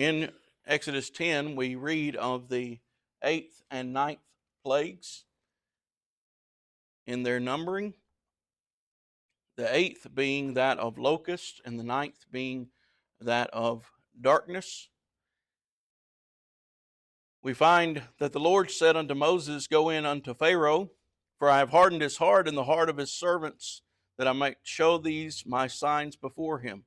In Exodus 10, we read of the 8th and ninth plagues in their numbering. The 8th being that of locusts, and the ninth being that of darkness. We find that the Lord said unto Moses, Go in unto Pharaoh, for I have hardened his heart and the heart of his servants, that I might show these my signs before him,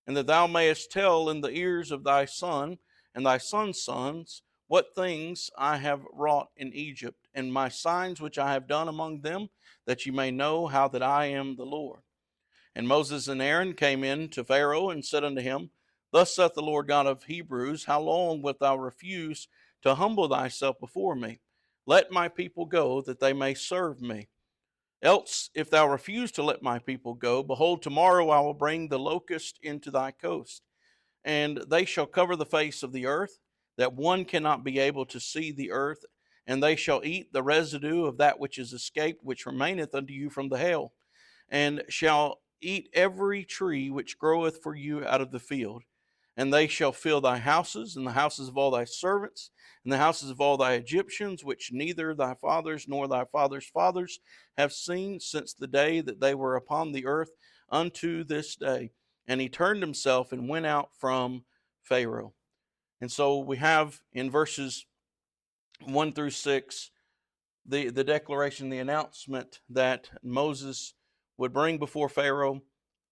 and that thou mayest tell in the ears of thy son and thy son's sons what things I have wrought in Egypt, and my signs which I have done among them, that ye may know how that I am the Lord. And Moses and Aaron came in to Pharaoh and said unto him, Thus saith the Lord God of Hebrews, How long wilt thou refuse to humble thyself before me? Let my people go, that they may serve me. Else, if thou refuse to let my people go, behold, tomorrow I will bring the locust into thy coast, and they shall cover the face of the earth, that one cannot be able to see the earth, and they shall eat the residue of that which is escaped, which remaineth unto you from the hail, and shall eat every tree which groweth for you out of the field. And they shall fill thy houses, and the houses of all thy servants, and the houses of all thy Egyptians, which neither thy fathers nor thy fathers' fathers have seen since the day that they were upon the earth unto this day. And he turned himself and went out from Pharaoh. And so we have in verses 1 through 6 the declaration, the announcement that Moses would bring before Pharaoh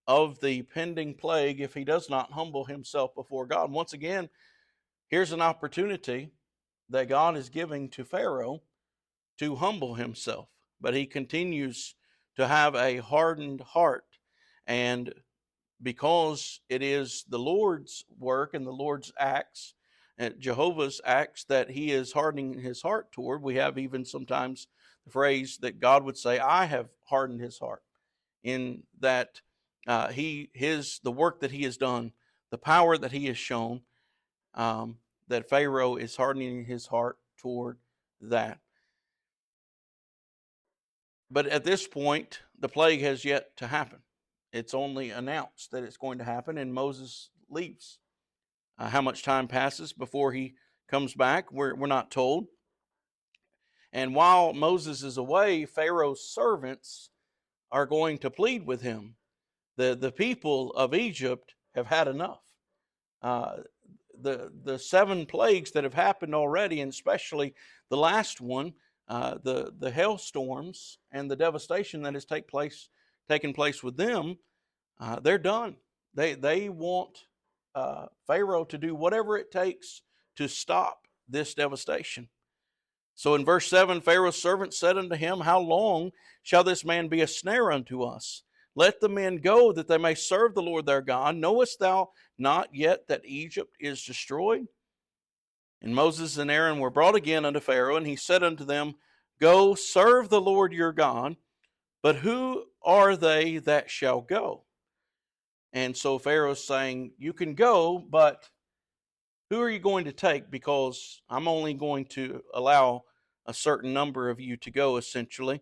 of the pending plague if he does not humble himself before God. Once again, here's an opportunity that God is giving to Pharaoh to humble himself, but he continues to have a hardened heart. And because it is the Lord's work and the Lord's acts, and Jehovah's acts, that he is hardening his heart toward, we have even sometimes the phrase that God would say, I have hardened his heart, in that the work that he has done, the power that he has shown, that Pharaoh is hardening his heart toward that. But at this point, the plague has yet to happen. It's only announced that it's going to happen, and Moses leaves. How much time passes before he comes back, we're not told. And while Moses is away, Pharaoh's servants are going to plead with him. The people of Egypt have had enough. The 7 plagues that have happened already, and especially the last one, the hailstorms and the devastation that has taken place with them, they're done. They want Pharaoh to do whatever it takes to stop this devastation. So in verse 7, Pharaoh's servant said unto him, How long shall this man be a snare unto us? Let the men go, that they may serve the Lord their God. Knowest thou not yet that Egypt is destroyed? And Moses and Aaron were brought again unto Pharaoh, and he said unto them, Go, serve the Lord your God, but who are they that shall go? And so Pharaoh's saying, You can go, but who are you going to take? Because I'm only going to allow a certain number of you to go, essentially.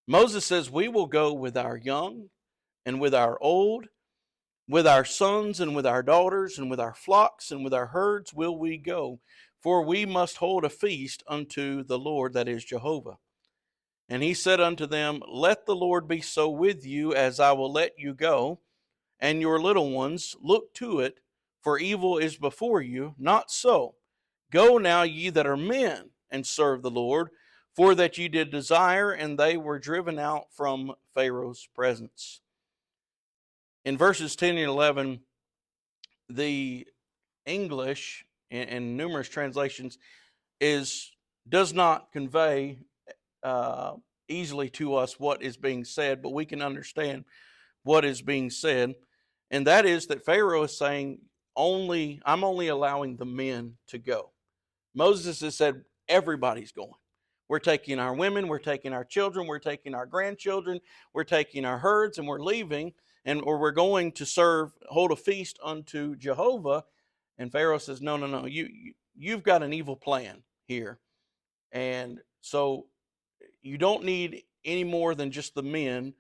Moses says, We will go with our young and with our old, with our sons and with our daughters, and with our flocks and with our herds will we go, for we must hold a feast unto the Lord, that is Jehovah. And he said unto them, Let the Lord be so with you as I will let you go, and your little ones, look to it, for evil is before you. Not so. Go now, ye that are men, and serve the Lord, for that ye did desire, and they were driven out from Pharaoh's presence. In verses 10 and 11, the English, in numerous translations, does not convey easily to us what is being said, but we can understand what is being said. And that is that Pharaoh is saying, I'm only allowing the men to go. Moses has said, everybody's going. We're taking our women, we're taking our children, we're taking our grandchildren, we're taking our herds, and we're leaving, or we're going to hold a feast unto Jehovah. And Pharaoh says, no, you've got an evil plan here. And so you don't need any more than just the men,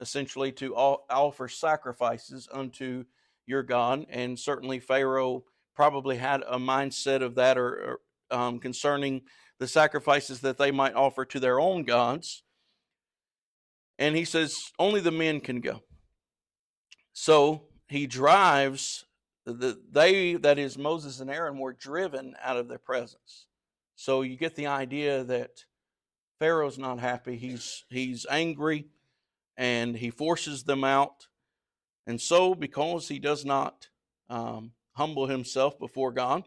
essentially, to offer sacrifices unto your God. And certainly Pharaoh probably had a mindset of that, or concerning the sacrifices that they might offer to their own gods. And he says, only the men can go. So he drives, that is Moses and Aaron, were driven out of their presence. So you get the idea that Pharaoh's not happy. He's angry, and he forces them out. And so, because he does not humble himself before God,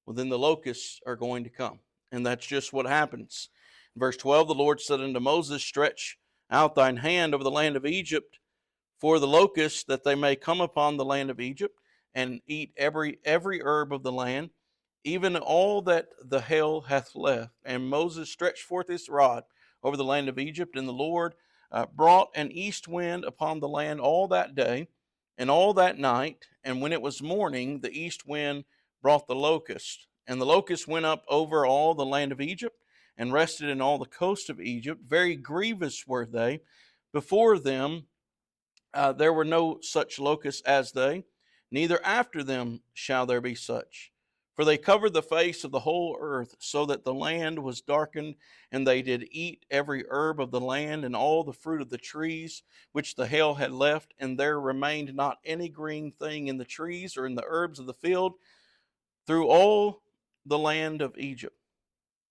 well, then the locusts are going to come. And that's just what happens. In verse 12, the Lord said unto Moses, stretch out thine hand over the land of Egypt for the locusts, that they may come upon the land of Egypt and eat every herb of the land, even all that the hail hath left. And Moses stretched forth his rod over the land of Egypt, and the Lord brought an east wind upon the land all that day and all that night. And when it was morning, the east wind brought the locust. And the locust went up over all the land of Egypt and rested in all the coast of Egypt. Very grievous were they. Before them there were no such locusts as they, neither after them shall there be such. For they covered the face of the whole earth, so that the land was darkened, and they did eat every herb of the land, and all the fruit of the trees which the hail had left, and there remained not any green thing in the trees or in the herbs of the field through all the land of Egypt.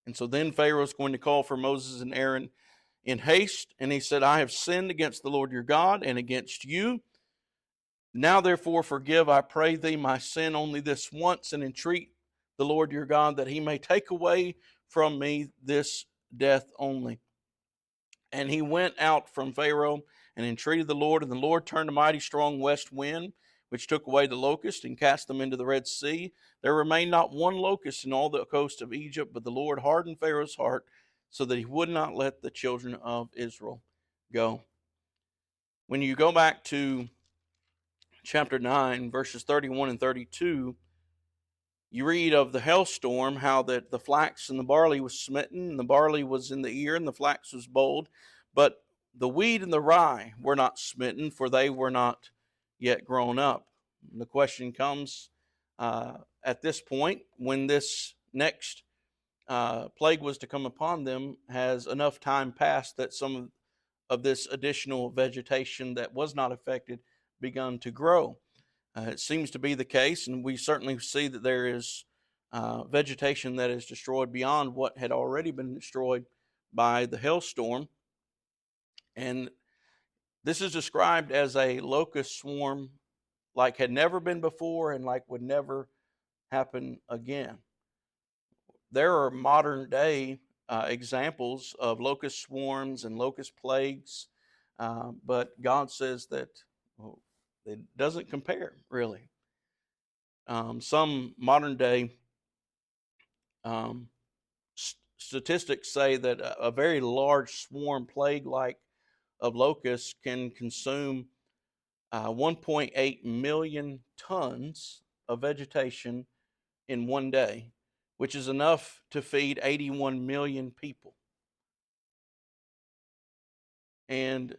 And so then Pharaoh is going to call for Moses and Aaron in haste, and he said, I have sinned against the Lord your God and against you. Now therefore forgive, I pray thee, my sin only this once, and entreat the Lord your God that he may take away from me this death only. And he went out from Pharaoh and entreated the Lord, and the Lord turned a mighty strong west wind, which took away the locust and cast them into the Red Sea. There remained not one locust in all the coast of Egypt, but the Lord hardened Pharaoh's heart, so that he would not let the children of Israel go. When you go back to chapter 9, verses 31 and 32, you read of the hailstorm, how that the flax and the barley was smitten, and the barley was in the ear, and the flax was bold, but the wheat and the rye were not smitten, for they were not yet grown up. And the question comes at this point, when this next plague was to come upon them, has enough time passed that some of this additional vegetation that was not affected begun to grow? It seems to be the case, and we certainly see that there is vegetation that is destroyed beyond what had already been destroyed by the hailstorm. And this is described as a locust swarm like had never been before and like would never happen again. There are modern day examples of locust swarms and locust plagues, but God says that, well, it doesn't compare, really. Some modern day statistics say that a very large swarm plague like of locusts can consume 1.8 million tons of vegetation in one day, which is enough to feed 81 million people. And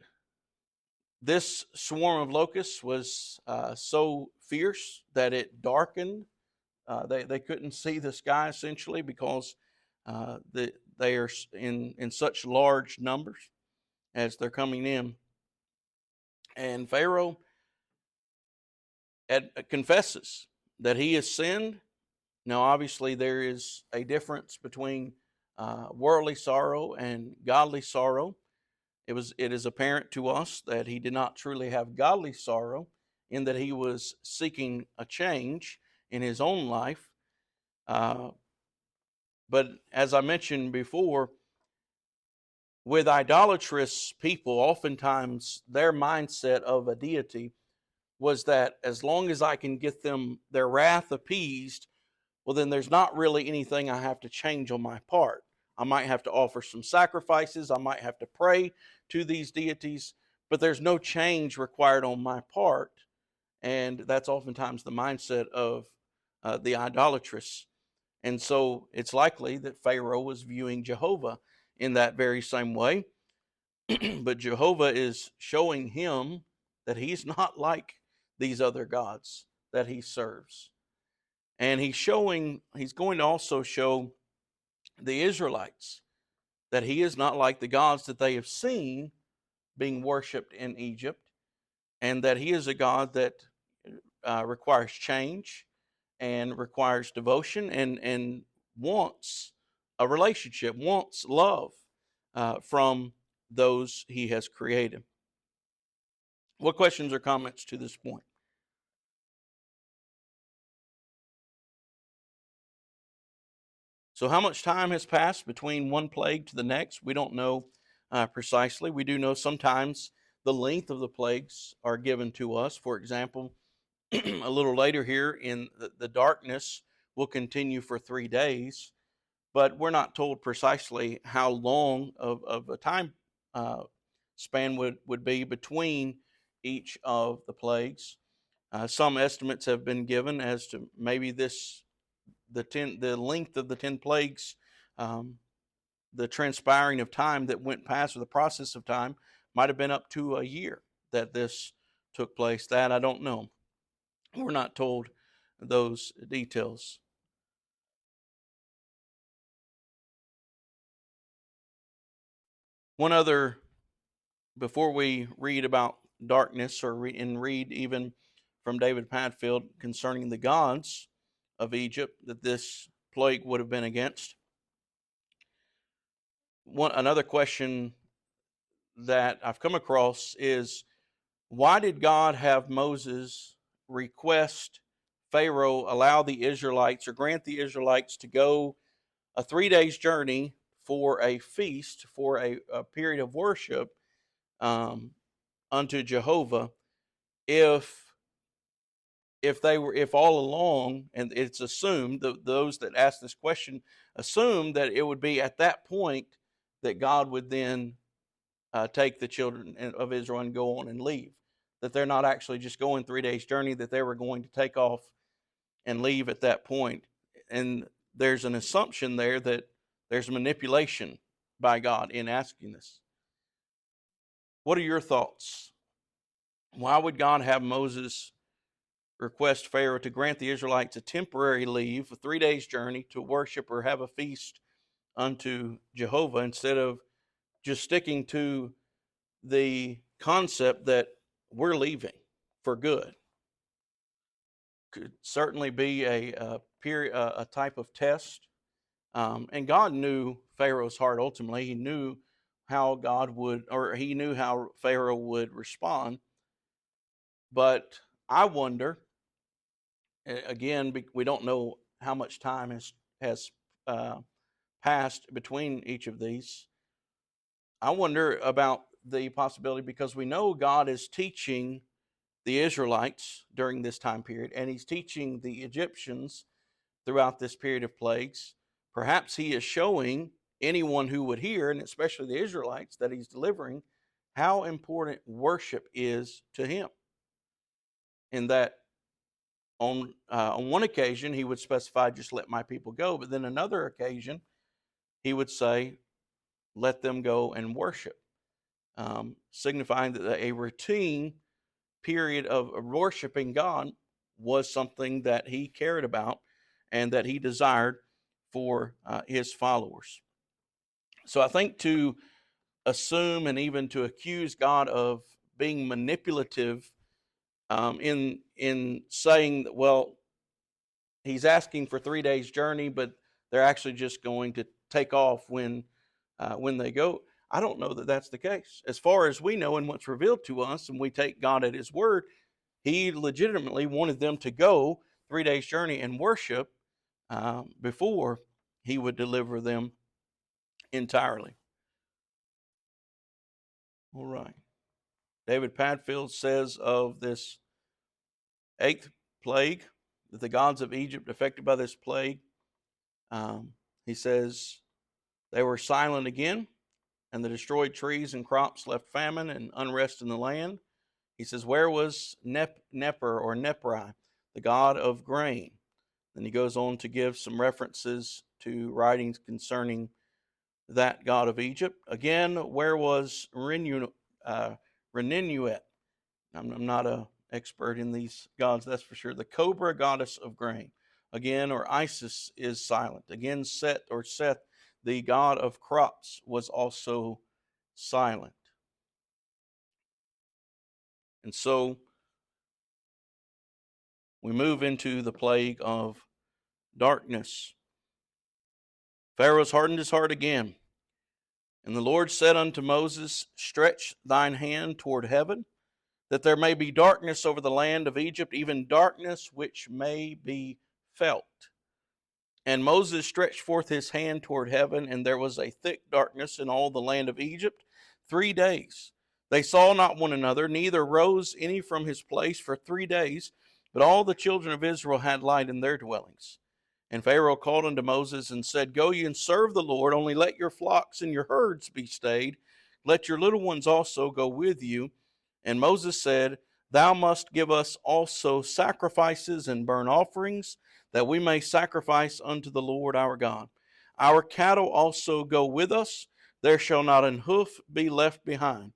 this swarm of locusts was so fierce that it darkened. They couldn't see the sky, essentially, because they are in such large numbers as they're coming in. And Pharaoh confesses that he has sinned. Now, obviously, there is a difference between worldly sorrow and godly sorrow. It is apparent to us that he did not truly have godly sorrow, in that he was seeking a change in his own life. But as I mentioned before, with idolatrous people, oftentimes their mindset of a deity was that as long as I can get them their wrath appeased, well, then there's not really anything I have to change on my part. I might have to offer some sacrifices, I might have to pray to these deities, but there's no change required on my part. And that's oftentimes the mindset of the idolatrous. And so it's likely that Pharaoh was viewing Jehovah in that very same way. But Jehovah is showing him that he's not like these other gods that he serves. And he's going to also show the Israelites that he is not like the gods that they have seen being worshipped in Egypt, and that he is a God that requires change and requires devotion and wants a relationship, wants love from those he has created. What questions or comments to this point? So, how much time has passed between one plague to the next? We don't know precisely. We do know sometimes the length of the plagues are given to us. For example, a little later here in the darkness will continue for 3 days, but we're not told precisely how long of a time uh, span would be between each of the plagues. Some estimates have been given as to maybe the length of the 10 plagues, um, the transpiring of time that went past, or the process of time, might have been up to a year that this took place. That I don't know. We're not told those details. One other, before we read about darkness and read even from David Padfield concerning the gods of Egypt that this plague would have been against. Another question that I've come across is, why did God have Moses request Pharaoh allow the Israelites, or grant the Israelites, to go a 3 days journey for a feast, for a period of worship um, unto Jehovah, if if all along, and it's assumed that those that ask this question assume that it would be at that point that God would then take the children of Israel and go on and leave, that they're not actually just going 3 days journey, that they were going to take off and leave at that point. And there's an assumption there that there's manipulation by God in asking this. What are your thoughts? Why would God have Moses request Pharaoh to grant the Israelites a temporary leave, a 3 days journey to worship or have a feast unto Jehovah, instead of just sticking to the concept that we're leaving for good? Could certainly be a period, a type of test. And God knew Pharaoh's heart ultimately. He knew how God would, or he knew how Pharaoh would respond. But I wonder, again, we don't know how much time has uh, passed between each of these. I wonder about the possibility, because we know God is teaching the Israelites during this time period, and he's teaching the Egyptians throughout this period of plagues. Perhaps he is showing anyone who would hear, and especially the Israelites that he's delivering, how important worship is to him. In that, on one occasion, he would specify, just let my people go. But then another occasion, he would say, let them go and worship, signifying that a routine period of worshiping God was something that he cared about and that he desired for his followers. So I think to assume and even to accuse God of being manipulative in saying that, well, he's asking for 3 days journey, but they're actually just going to take off when they go. I don't know that that's the case. As far as we know and what's revealed to us, and we take God at his word, he legitimately wanted them to go 3 days journey and worship before he would deliver them entirely. All right. David Padfield says of this eighth plague, that the gods of Egypt affected by this plague, um, he says, they were silent again, and the destroyed trees and crops left famine and unrest in the land. He says, where was Neper or Nepri, the god of grain? Then he goes on to give some references to writings concerning that god of Egypt. Again, where was Renuet? I'm not an expert in these gods, that's for sure. The cobra goddess of grain. again, or Isis, is silent. Again, Set or Seth, the god of crops, was also silent. And so we move into the plague of darkness. Pharaoh's hardened his heart again. And the Lord said unto Moses, Stretch thine hand toward heaven, that there may be darkness over the land of Egypt, even darkness which may be felt. And Moses stretched forth his hand toward heaven, and there was a thick darkness in all the land of Egypt 3 days. They saw not one another, neither rose any from his place for 3 days, but all the children of Israel had light in their dwellings. And Pharaoh called unto Moses and said, Go ye and serve the Lord, only let your flocks and your herds be stayed. Let your little ones also go with you. And Moses said, Thou must give us also sacrifices and burnt offerings, that we may sacrifice unto the Lord our God. Our cattle also go with us, there shall not an hoof be left behind.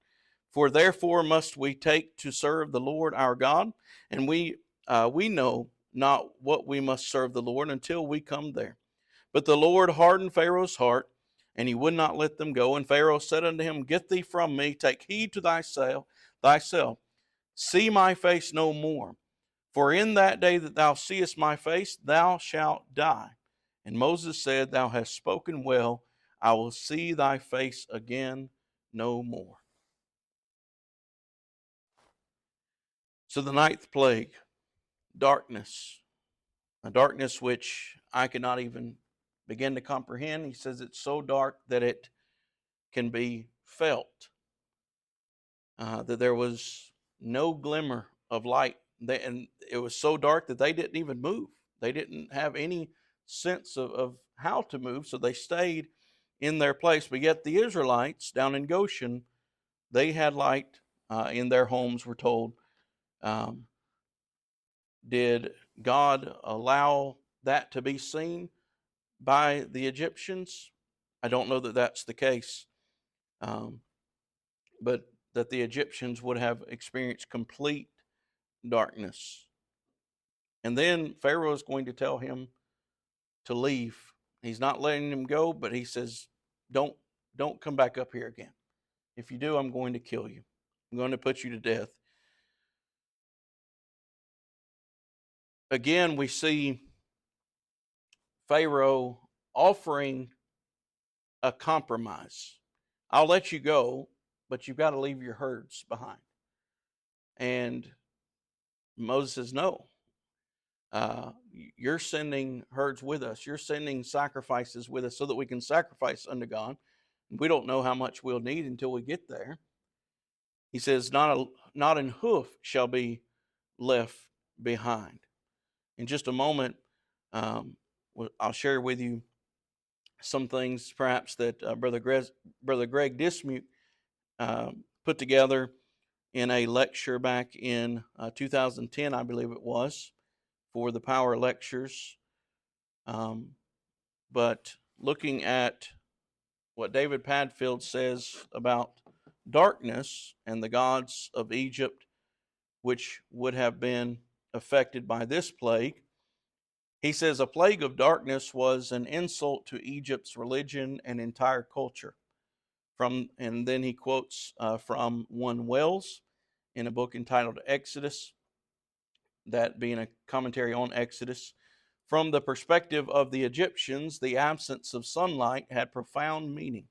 For therefore must we take to serve the Lord our God, and we know not what we must serve the Lord until we come there. But the Lord hardened Pharaoh's heart, and he would not let them go. And Pharaoh said unto him, Get thee from me, take heed to thyself, see my face no more. For in that day that thou seest my face, thou shalt die. And Moses said, Thou hast spoken well, I will see thy face again no more. So the ninth plague, darkness, a darkness which I cannot even begin to comprehend. He says it's so dark that it can be felt, that there was no glimmer of light. And it was so dark that they didn't even move. They didn't have any sense of how to move, so they stayed in their place. But yet the Israelites down in Goshen, they had light in their homes, we're told. Did God allow that to be seen by the Egyptians? I don't know that that's the case, but that the Egyptians would have experienced complete darkness. And then Pharaoh is going to tell him to leave. He's not letting him go, but he says, don't come back up here again. If you do, I'm going to kill you. I'm going to put you to death. Again, we see Pharaoh offering a compromise. I'll let you go, but you've got to leave your herds behind. And Moses says, no. You're sending herds with us. You're sending sacrifices with us so that we can sacrifice unto God. We don't know how much we'll need until we get there. He says, not an hoof shall be left behind. In just a moment, I'll share with you some things perhaps that Brother Greg Dismute put together in a lecture back in 2010, I believe it was, for the Power Lectures. But looking at what David Padfield says about darkness and the gods of Egypt, which would have been affected by this plague, he says a plague of darkness was an insult to Egypt's religion and entire culture. And then he quotes from one Wells in a book entitled Exodus, that being a commentary on Exodus. From the perspective of the Egyptians, the absence of sunlight had profound meaning.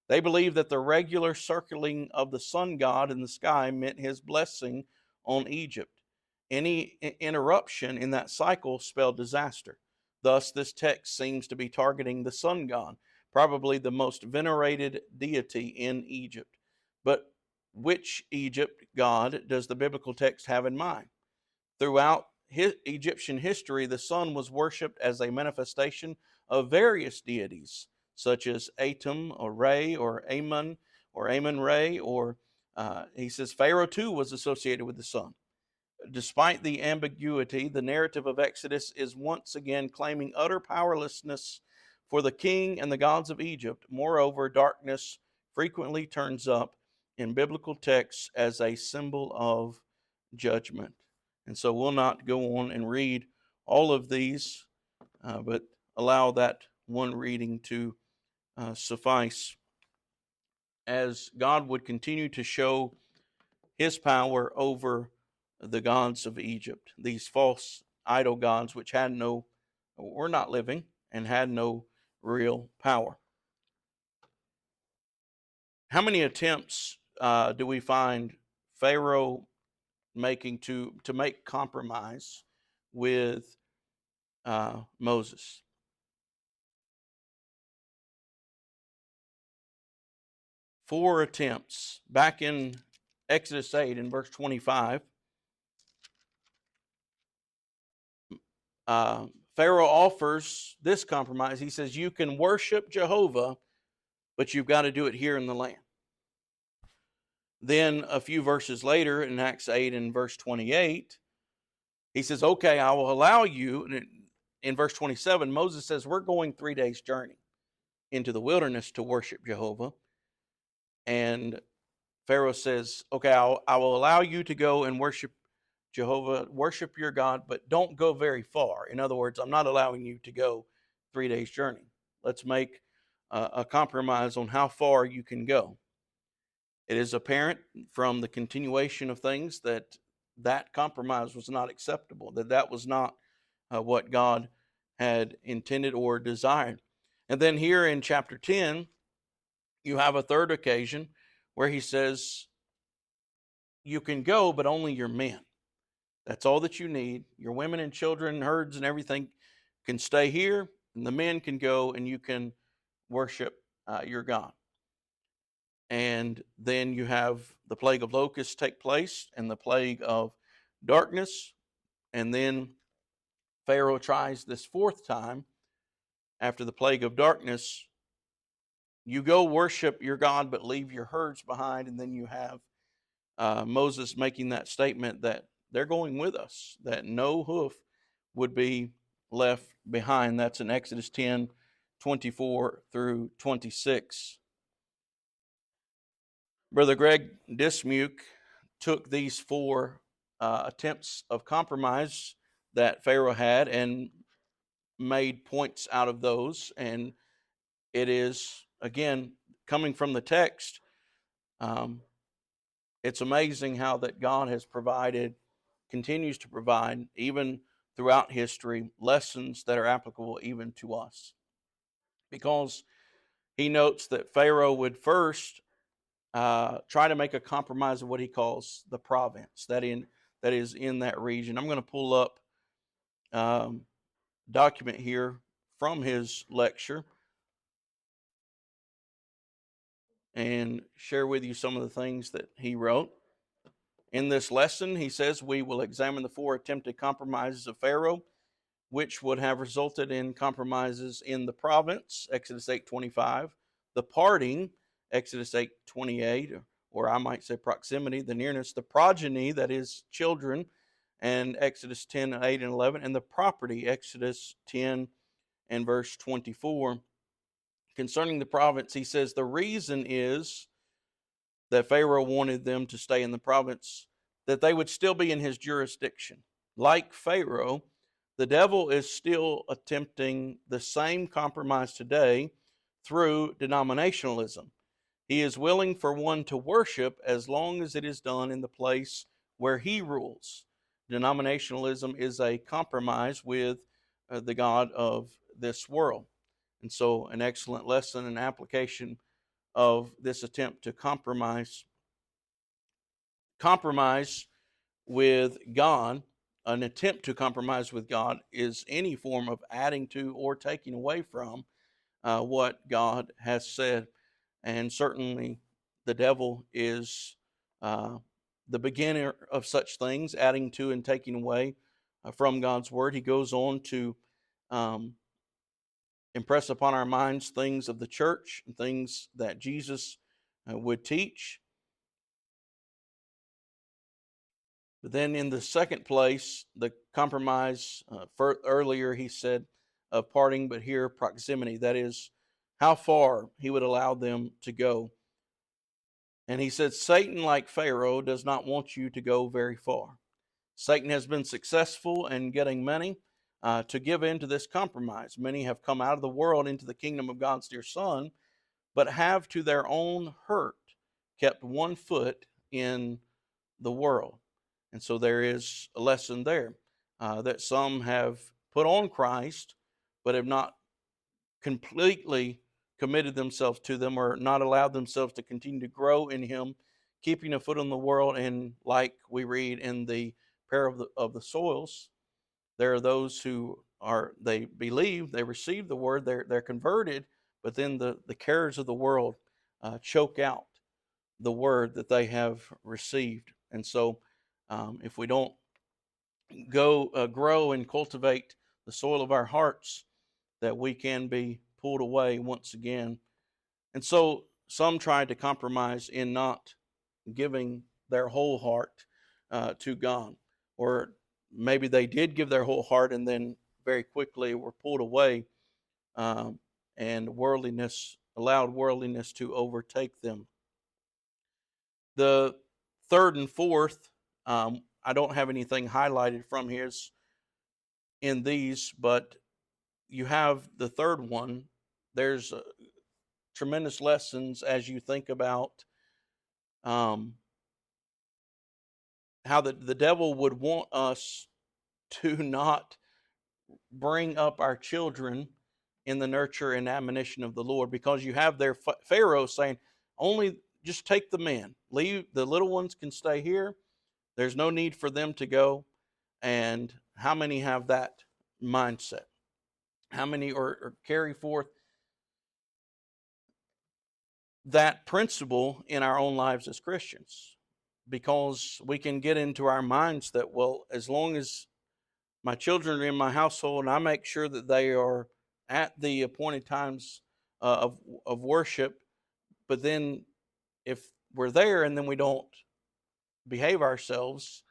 They believed that the regular circling of the sun god in the sky meant his blessing on Egypt. Any interruption in that cycle spelled disaster. Thus, this text seems to be targeting the sun god, probably the most venerated deity in Egypt. But which Egypt god does the biblical text have in mind? Throughout Egyptian history, the sun was worshipped as a manifestation of various deities, such as Atum or Re or Amun or Amun-Re, or he says Pharaoh too was associated with the sun. Despite the ambiguity, the narrative of Exodus is once again claiming utter powerlessness for the king and the gods of Egypt. Moreover, darkness frequently turns up in biblical texts as a symbol of judgment. And so we'll not go on and read all of these, but allow that one reading to suffice, as God would continue to show his power over the gods of Egypt, these false idol gods which were not living and had no real power. How many attempts do we find Pharaoh making to make compromise with Moses? 4 attempts. Back in Exodus 8 in verse 25, Pharaoh offers this compromise. He says, you can worship Jehovah, but you've got to do it here in the land. Then a few verses later in Acts 8 and verse 28, he says, okay, I will allow you. And in verse 27, Moses says, we're going 3 days journey into the wilderness to worship Jehovah. And Pharaoh says, okay, I will allow you to go and worship Jehovah, worship your God, but don't go very far. In other words, I'm not allowing you to go 3 days journey. Let's make a compromise on how far you can go. It is apparent from the continuation of things that that compromise was not acceptable, that was not what God had intended or desired. And then here in chapter 10, you have a third occasion where he says, you can go, but only your men. That's all that you need. Your women and children, herds and everything can stay here, and the men can go and you can worship your God. And then you have the plague of locusts take place and the plague of darkness. And then Pharaoh tries this 4th time after the plague of darkness. You go worship your God, but leave your herds behind. And then you have Moses making that statement that they're going with us, that no hoof would be left behind. That's in Exodus 10, 24 through 26. Brother Greg Dismuke took these 4 attempts of compromise that Pharaoh had and made points out of those. And it is, again, coming from the text, it's amazing how that God has provided, continues to provide, even throughout history, lessons that are applicable even to us. Because he notes that Pharaoh would first try to make a compromise of what he calls the province that is in that region. I'm going to pull up document here from his lecture and share with you some of the things that he wrote. In this lesson, he says, we will examine the 4 attempted compromises of Pharaoh, which would have resulted in compromises in the province, Exodus 8:25, the parting, Exodus 8:28, or I might say proximity, the nearness, the progeny, that is children, and Exodus 10:8 and 11, and the property, Exodus 10 and verse 24. Concerning the province, he says the reason is that Pharaoh wanted them to stay in the province, that they would still be in his jurisdiction. Like Pharaoh, the devil is still attempting the same compromise today through denominationalism. He is willing for one to worship as long as it is done in the place where he rules. Denominationalism is a compromise with the God of this world. And so an excellent lesson and application of this attempt to compromise with God. An attempt to compromise with God is any form of adding to or taking away from what God has said. And certainly the devil is the beginner of such things, adding to and taking away from God's word. He goes on to impress upon our minds things of the church and things that Jesus would teach. But then in the second place, the compromise, earlier he said of parting, but here proximity, that is how far he would allow them to go. And he said, Satan, like Pharaoh, does not want you to go very far. Satan has been successful in getting many to give in to this compromise. Many have come out of the world into the kingdom of God's dear Son, but have to their own hurt kept one foot in the world. And so there is a lesson there, that some have put on Christ, but have not completely committed themselves to them, or not allowed themselves to continue to grow in Him, keeping a foot in the world. And like we read in the parable of the soils, there are those who they believe, they receive the word, they're converted, but then the cares of the world choke out the word that they have received. And so, if we don't grow and cultivate the soil of our hearts, that we can be pulled away once again. And so some tried to compromise in not giving their whole heart to God, or maybe they did give their whole heart and then very quickly were pulled away, um, and worldliness allowed worldliness to overtake them. The third and fourth, I don't have anything highlighted from here in these, but you have the third one. There's tremendous lessons as you think about um, how the devil would want us to not bring up our children in the nurture and admonition of the Lord, because you have their Pharaoh saying, only just take the men, leave the little ones can stay here. There's no need for them to go. And how many have that mindset? How many or carry forth that principle in our own lives as Christians? Because we can get into our minds that, well, as long as my children are in my household and I make sure that they are at the appointed times of worship, but then if we're there and then we don't behave ourselves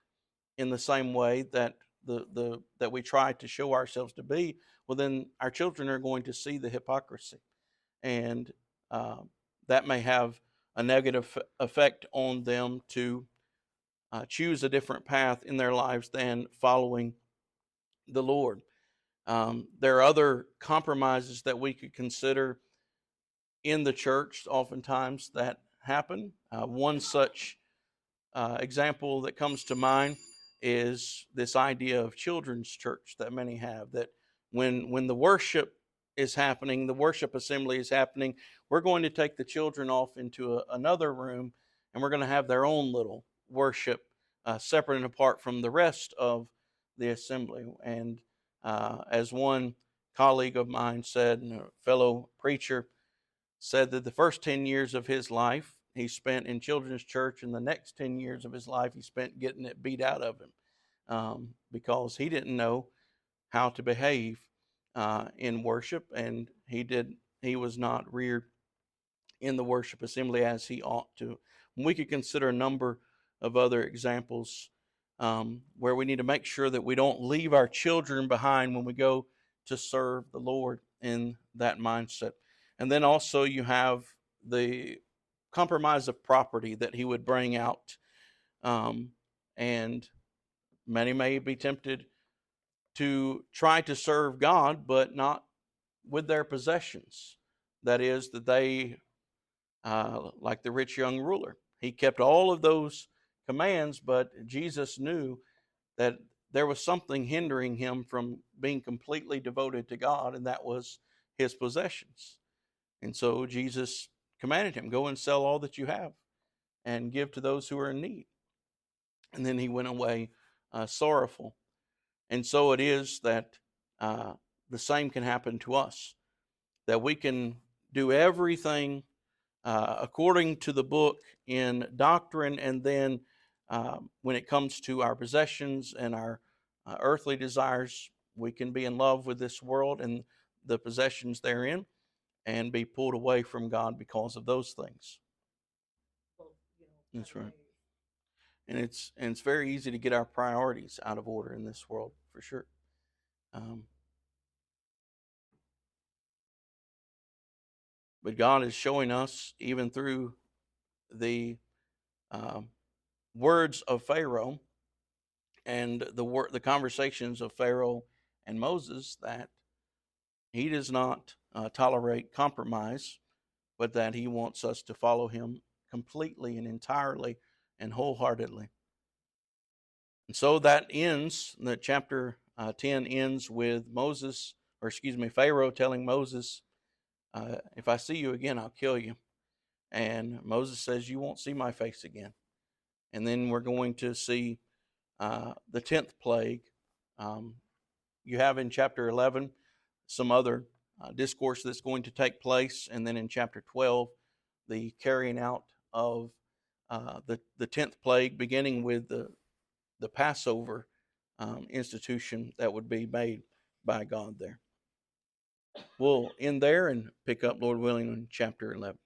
in the same way that that we try to show ourselves to be, well, then our children are going to see the hypocrisy, and uh, that may have a negative effect on them to choose a different path in their lives than following the Lord. There are other compromises that we could consider in the church, oftentimes, that happen. One such example that comes to mind is this idea of children's church that many have, that when the worship is happening, the worship assembly is happening, we're going to take the children off into another room, and we're going to have their own little worship, separate and apart from the rest of the assembly. And as one colleague of mine said, and a fellow preacher said, that the first 10 years of his life he spent in children's church, and the next 10 years of his life he spent getting it beat out of him, because he didn't know how to behave in worship, and he was not reared in the worship assembly as he ought to. We could consider a number of other examples where we need to make sure that we don't leave our children behind when we go to serve the Lord in that mindset. And then also you have the compromise of property that he would bring out. And many may be tempted to try to serve God, but not with their possessions. That is, that they, like the rich young ruler, he kept all of those commands, but Jesus knew that there was something hindering him from being completely devoted to God, and that was his possessions. And so Jesus commanded him, go and sell all that you have and give to those who are in need. And then he went away sorrowful. And so it is that the same can happen to us, that we can do everything according to the book in doctrine, and then when it comes to our possessions and our earthly desires, we can be in love with this world and the possessions therein, and be pulled away from God because of those things. That's right. And it's very easy to get our priorities out of order in this world, for sure. Um, but God is showing us, even through the um, words of Pharaoh and the conversations of Pharaoh and Moses that he does not tolerate compromise, but that he wants us to follow him completely and entirely and wholeheartedly. And so that ends, the chapter 10 ends with Pharaoh telling Moses, if I see you again, I'll kill you. And Moses says, you won't see my face again. And then we're going to see the 10th plague. You have in chapter 11 some other discourse that's going to take place. And then in chapter 12, the carrying out of the 10th plague, beginning with the Passover institution that would be made by God there. We'll end there and pick up, Lord willing, in chapter 11.